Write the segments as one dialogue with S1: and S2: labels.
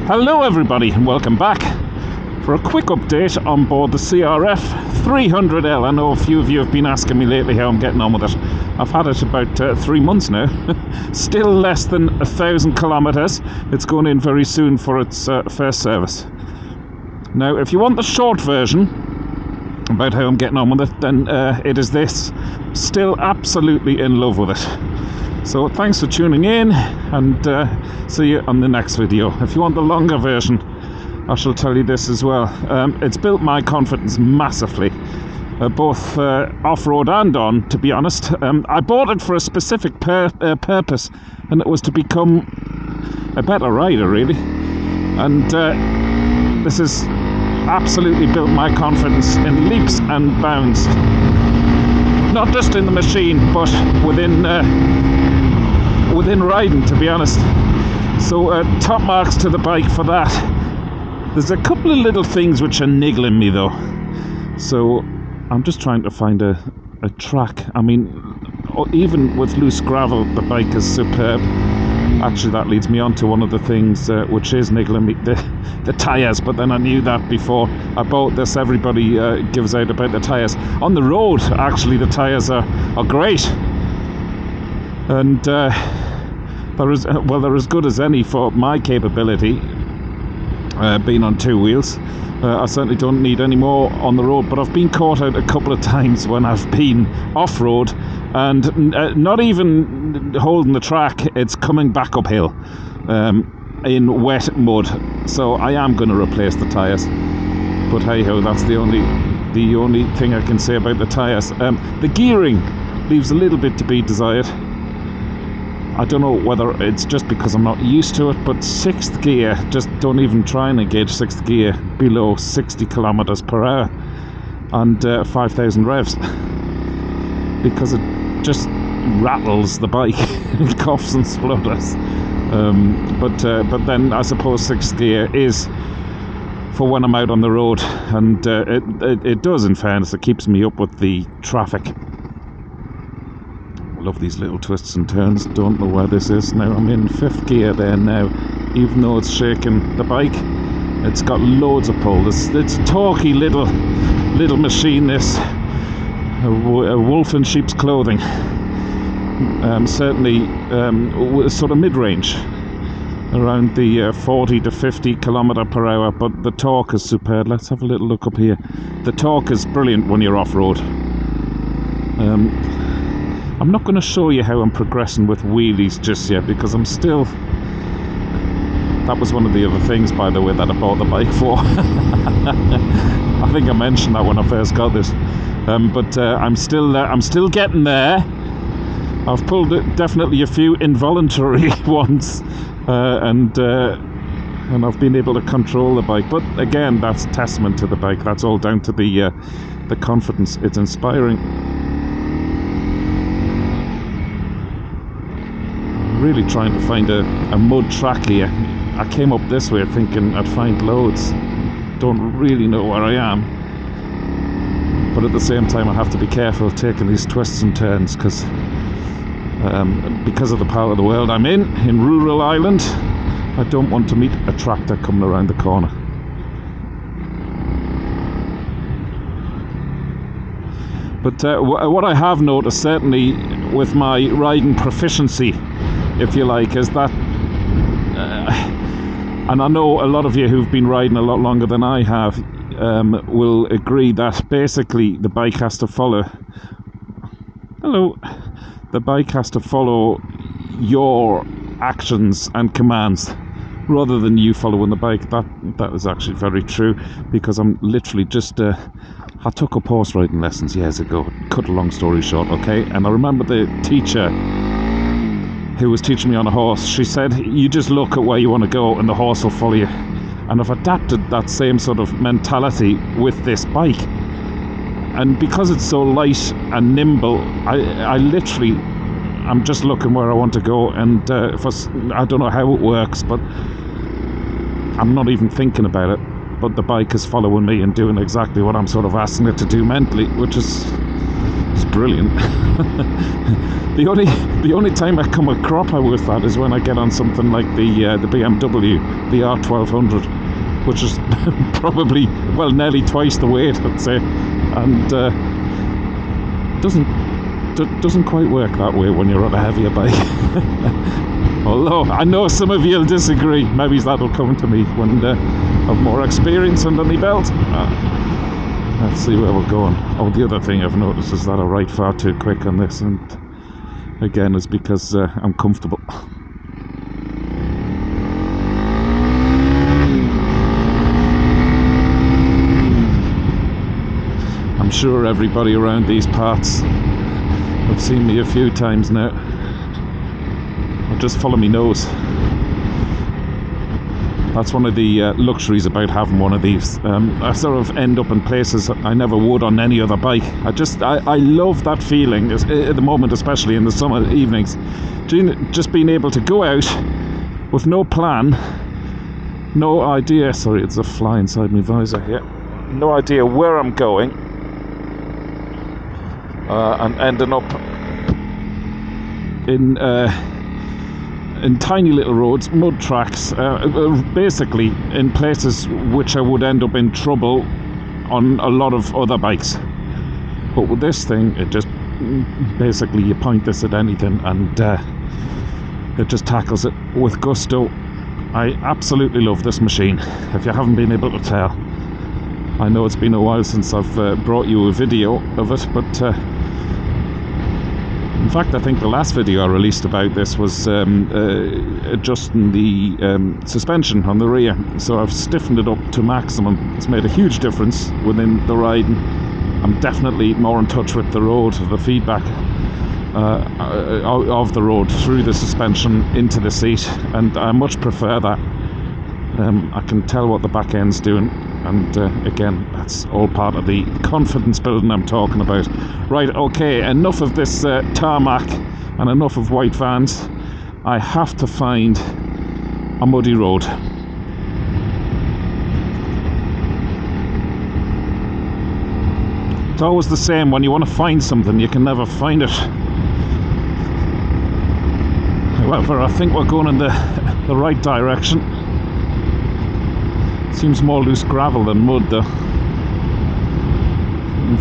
S1: Hello everybody and welcome back for a quick update on board the CRF 300L. I know a few of you have been asking me lately how I'm getting on with it. I've had it about 3 months now. Still less than 1,000 kilometers. It's going in very soon for its first service. Now if you want the short version about how I'm getting on with it, then it is this. Still absolutely in love with it. So thanks for tuning in, and see you on the next video. If you want the longer version, I shall tell you this as well. It's built my confidence massively, both off-road and on, to be honest. I bought it for a specific purpose, and it was to become a better rider, really. And this has absolutely built my confidence in leaps and bounds. Not just in the machine, but within riding, to be honest. So top marks to the bike for that. There's a couple of little things which are niggling me though. So I'm just trying to find a track. I mean, even with loose gravel, the bike is superb. Actually, that leads me on to one of the things which is niggling me, the tyres. But then I knew that before I bought this. Everybody gives out about the tyres. On the road, actually, the tyres are great. And they're as good as any for my capability, being on two wheels. I certainly don't need any more on the road, but I've been caught out a couple of times when I've been off-road and not even holding the track, it's coming back uphill in wet mud. So I am going to replace the tyres. But hey ho, that's the only thing I can say about the tyres. The gearing leaves a little bit to be desired. I don't know whether it's just because I'm not used to it, but 6th gear, just don't even try and engage 6th gear below 60 kilometers per hour and 5,000 revs, because it just rattles the bike. It coughs and splutters. But then I suppose 6th gear is for when I'm out on the road, and it does, in fairness, it keeps me up with the traffic. Love these little twists and turns. Don't know where this is now. I'm in 5th gear there now, even though it's shaking the bike. It's got loads of pull. It's a torquey little machine, this. A wolf in sheep's clothing. Certainly sort of mid-range, around the 40 to 50 kilometer per hour, but the torque is superb. Let's have a little look up here. The torque is brilliant when you're off-road. I'm not going to show you how I'm progressing with wheelies just yet, because I'm still... That was one of the other things, by the way, that I bought the bike for. I think I mentioned that when I first got this. But I'm still getting there. I've pulled definitely a few involuntary ones, and I've been able to control the bike. But again, that's testament to the bike. That's all down to the confidence it's inspiring. Really trying to find a mud track here. I came up this way thinking I'd find loads. Don't really know where I am, but at the same time I have to be careful taking these twists and turns, because of the part of the world I'm in rural Ireland, I don't want to meet a tractor coming around the corner. But what I have noticed, certainly with my riding proficiency, if you like, is that, and I know a lot of you who've been riding a lot longer than I have will agree that basically the bike has to follow. The bike has to follow your actions and commands rather than you following the bike. That is actually very true, because I'm literally just I took up horse riding lessons years ago. Cut a long story short, okay? And I remember the teacher who was teaching me on a horse, she said, you just look at where you want to go and the horse will follow you. And I've adapted that same sort of mentality with this bike. And because it's so light and nimble, I literally, I'm just looking where I want to go. And I don't know how it works, but I'm not even thinking about it. But the bike is following me and doing exactly what I'm sort of asking it to do mentally, which is It's brilliant. The only time I come a cropper with that is when I get on something like the BMW, the R1200, which is probably, well, nearly twice the weight, I'd say, and doesn't quite work that way when you're on a heavier bike. Although I know some of you'll disagree. Maybe that'll come to me when I have more experience under my belt. Let's see where we're going. Oh, the other thing I've noticed is that I ride far too quick on this, and again, it's because I'm comfortable. I'm sure everybody around these parts have seen me a few times now. Or just follow me nose. That's one of the luxuries about having one of these. I sort of end up in places I never would on any other bike. I love that feeling at the moment, especially in the summer evenings. Just being able to go out with no plan, no idea. Sorry, it's a fly inside my visor here. No idea where I'm going, and ending up in tiny little roads, mud tracks, basically in places which I would end up in trouble on a lot of other bikes. But with this thing, it just basically, you point this at anything and it just tackles it with gusto. I absolutely love this machine, if you haven't been able to tell. I know it's been a while since I've brought you a video of it, but in fact, I think the last video I released about this was adjusting the suspension on the rear. So I've stiffened it up to maximum. It's made a huge difference within the riding. I'm definitely more in touch with the road, the feedback of the road through the suspension into the seat, and I much prefer that. I can tell what the back end's doing, and again, that's all part of the confidence building I'm talking about. Right, okay, enough of this tarmac and enough of white vans. I have to find a muddy road. It's always the same. When you want to find something, you can never find it. However, I think we're going in the right direction. Seems more loose gravel than mud, though.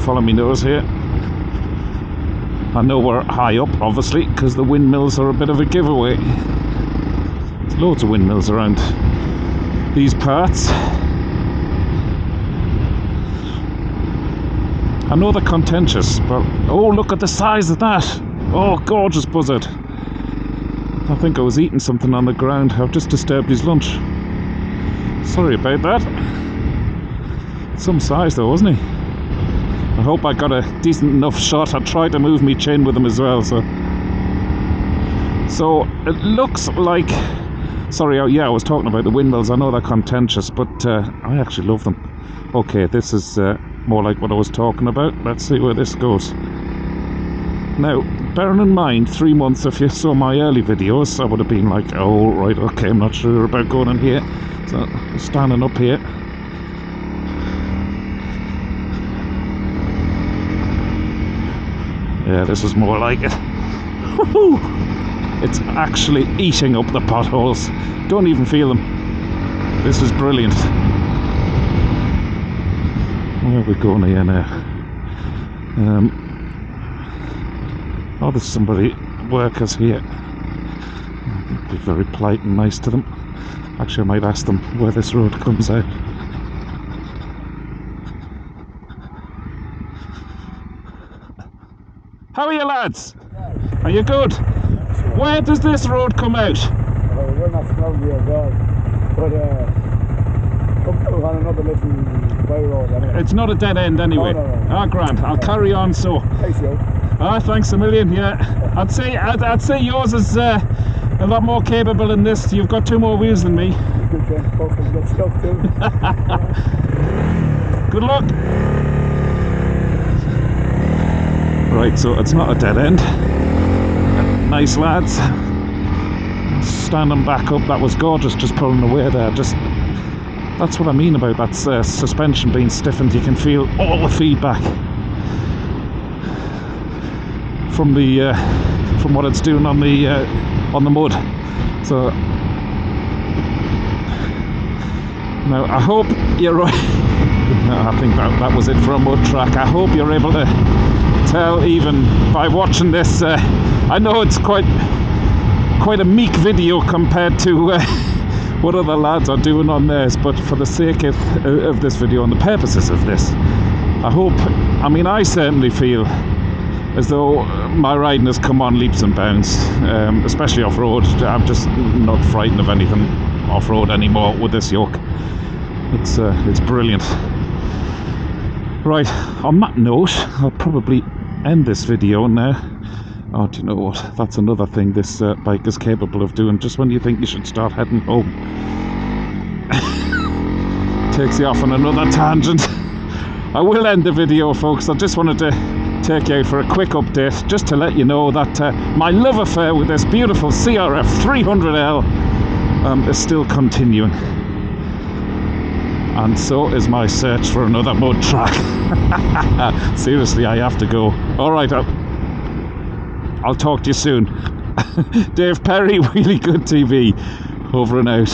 S1: Follow me nose here. I know we're high up, obviously, because the windmills are a bit of a giveaway. There's loads of windmills around these parts. I know they're contentious, but oh, look at the size of that! Oh, gorgeous buzzard. I think I was eating something on the ground. I've just disturbed his lunch. Sorry about that. Some size though, wasn't he? I hope I got a decent enough shot. I tried to move my chin with him as well, so it looks like... Sorry, yeah, I was talking about the windmills. I know they're contentious, but I actually love them. Okay, this is more like what I was talking about. Let's see where this goes. Now, bearing in mind, 3 months, if you saw my early videos, I would have been like, oh, right, okay, I'm not sure about going in here. So, standing up here. Yeah, this is more like it. Woohoo! It's actually eating up the potholes. Don't even feel them. This is brilliant. Where are we going here now? Oh, there's somebody, workers here. I'd be very polite and nice to them. Actually, I might ask them where this road comes out. How are you, lads? Are you good? Where does this road come out?
S2: We're not from here, but up on another little by road anyway.
S1: It's not a dead end anyway.
S2: No.
S1: Ah, grand. I'll carry on so.
S2: Thanks, Joe.
S1: Ah, thanks a million. Yeah, I'd say yours is a lot more capable than this. You've got 2 more wheels than me.
S2: Good chance, fucking get stuck too.
S1: Good luck. Right, so it's not a dead end. Nice lads. Standing back up, that was gorgeous, just pulling away there. That's what I mean about that suspension being stiffened. You can feel all the feedback. from the from what it's doing on the mud. So now I hope you're right. I think that was it for a mud track. I hope you're able to tell even by watching this. I know it's quite a meek video compared to what other lads are doing on theirs, but for the sake of this video and the purposes of this, I certainly feel as though my riding has come on leaps and bounds, especially off-road. I'm just not frightened of anything off-road anymore with this yoke. It's brilliant. Right, on that note, I'll probably end this video now. Oh, do you know what? That's another thing this bike is capable of doing. Just when you think you should start heading home, takes you off on another tangent. I will end the video, folks. I just wanted to take you out for a quick update, just to let you know that my love affair with this beautiful CRF 300L is still continuing. And so is my search for another mud track. Seriously, I have to go. Alright, I'll talk to you soon. Dave Perry, Really Good TV, over and out.